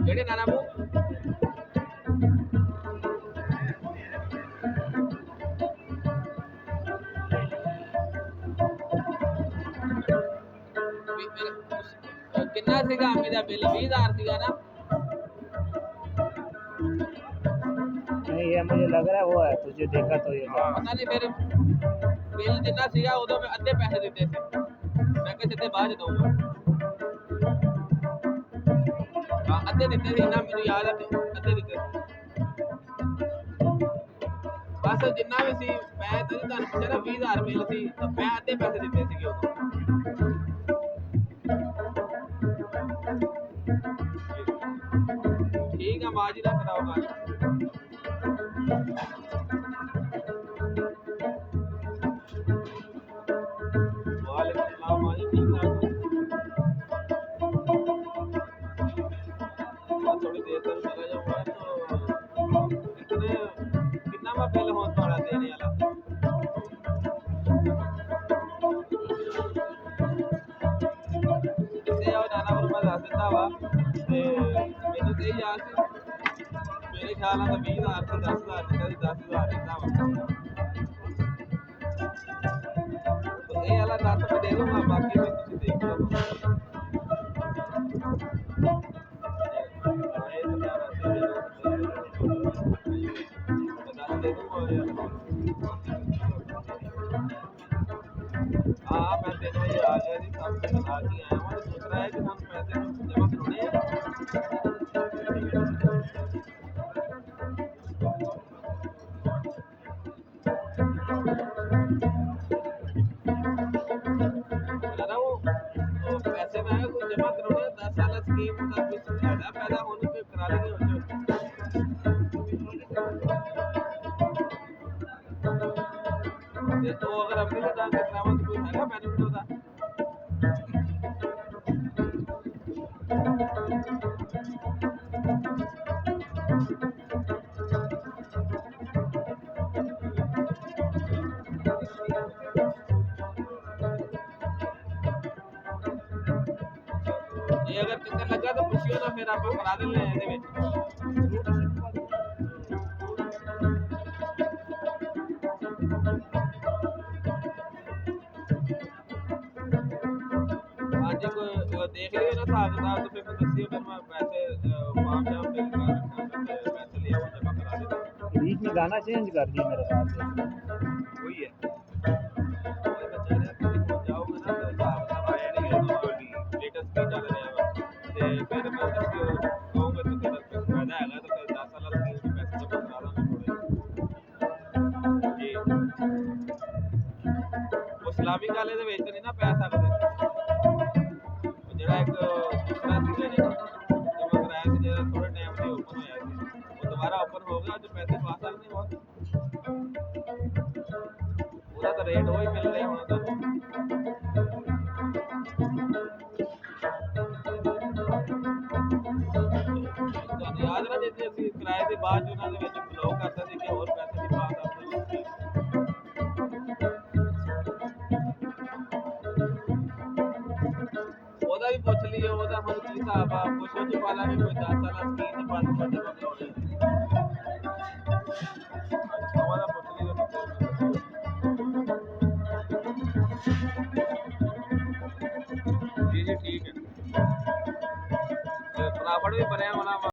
ਕਿਹੜੇ ਨਾਨਾ ਬੂ कितना सीगा मेरा बिल 20,000 सीगा ना। नहीं ये मुझे लग रहा है वो है, तुझे देखा तो ये पता नहीं फिर बिल जितना सीगा उदों में अद्धे पैसे दिते थे, मैं कि सिद्धे बाद दूंगा। हाँ अद्धे दिते थे ना, मेनू याद है अद्धे दिते बस जिन्ना भी सी मैं तो तुहानू पुछया ना 20,000 बिल सी तो मैं अद्धे पैसे दिते सीगे उदों। ठीक है आवाज ही ना कराओ गाल। वालेकुम सलाम माजी, ठीक ठाक थोड़ी देर तक चला जाऊंगा तो कितने कितना मैं बिल हो तुम्हारा देने वाला जिससे आओ नाना पर मैं दस दिता वा ते मैनू ते याद सी मेरे ख्याल नाल 20,000 से 10,000 दिता सी 10,000 दिता वा तो ये वाला 10 मैं दे दूंगा, बाकी में तुम देख लो। हाँ मैं तेन ये आ गया जी, सब कुछ बता के आया हूँ, सोच रहा है कि हम पैसे जमा करवाने हैं। दादा वो पैसे मैं कोई जमा करवाने 10 साल स्कीम का कुछ फायदा पैदा होने पे करा लेंगे हो तो अगर अपनी दान के करावा तो कोई हैगा बेनिफिट होता। ये अगर चक्कर लगा तो पुछियो ना, फिर आप करा देंगे ਇਹਦੇ ਵਿੱਚ। हाँ जी कोई देख लियो ना हिसाब किताब तो फिर दसियो, फिर मैं पैसे फॉर्म शाम फिल करा रखा पैसे ले आओ जमा करा देता। बीच में गाना चेंज कर दिया मेरे साथ से। वही है वही बचा रहा कि देखो जाओगे ना तो हिसाब किताब आया नहीं है लेटेस्ट की चल रहा है ते फिर मैं दसियो कहूंगा तो तेरा फायदा हैगा तो फिर 10 साल की पैसे जमा करा दांगे थोड़े जी। वो इस्लामी काले दे ਵਿੱਚ नहीं ना पै सकदे, ਜਿਹੜਾ ਇੱਕ ਦੂਸਰਾ ਸੀਗਾ ਜੀ ਜਮਾ ਕਰਾਇਆ ਸੀ ਜਿਹੜਾ ਥੋੜੇ ਟਾਈਮ ਤੇ ਓਪਨ ਹੋਇਆ ਸੀ, ਉਹ ਦੁਬਾਰਾ ਓਪਨ ਹੋ ਗਿਆ ਜੋ ਪੈਸੇ ਪਾ ਸਕਦੇ ਹੋ ਉਹਦਾ ਤਾਂ ਰੇਟ ਉਹ ਹੀ ਮਿਲ ਰਿਹਾ ਹੁਣ ਤੁਹਾਨੂੰ। ਤੁਹਾਨੂੰ ਯਾਦ ਨਾ ਜੇ ਅਸੀਂ ਕਿਰਾਏ ਦੇ ਬਾਅਦ ਉਹਨਾਂ ਦੇ ਵਿੱਚ ਬਲੌਕ ਕਰਦਾ ਸੀ ਕਿ ਹੋਰ ਪੈਸੇ ਨਹੀਂ ਪਾ ਸਕਦੇ ਲੋਕੀ। ਉਹਦਾ ਵੀ ਪੁੱਛ ਲਈਏ ਉਹਦਾ ਹੁਣ ਕੀ ਹਿਸਾਬ ਆ, ਪੁੱਛੋ ਜੀ ਵਾਲਾ ਵੀ ਕੋਈ 10 ਸਾਲਾਂ ਸਕੀਮ ਦੇ ਬਾਅਦ ਜਮਾ ਕਰਾਉਣੇ ਉਹਦਾ ਪੁੱਛ ਲਈਏ ਤਾਂ ਜੀ ਜੀ ਠੀਕ ਹੈ। ਫਟਾਫਟ ਵੀ ਬਣਿਆ ਹੋਣਾ ਵਾ।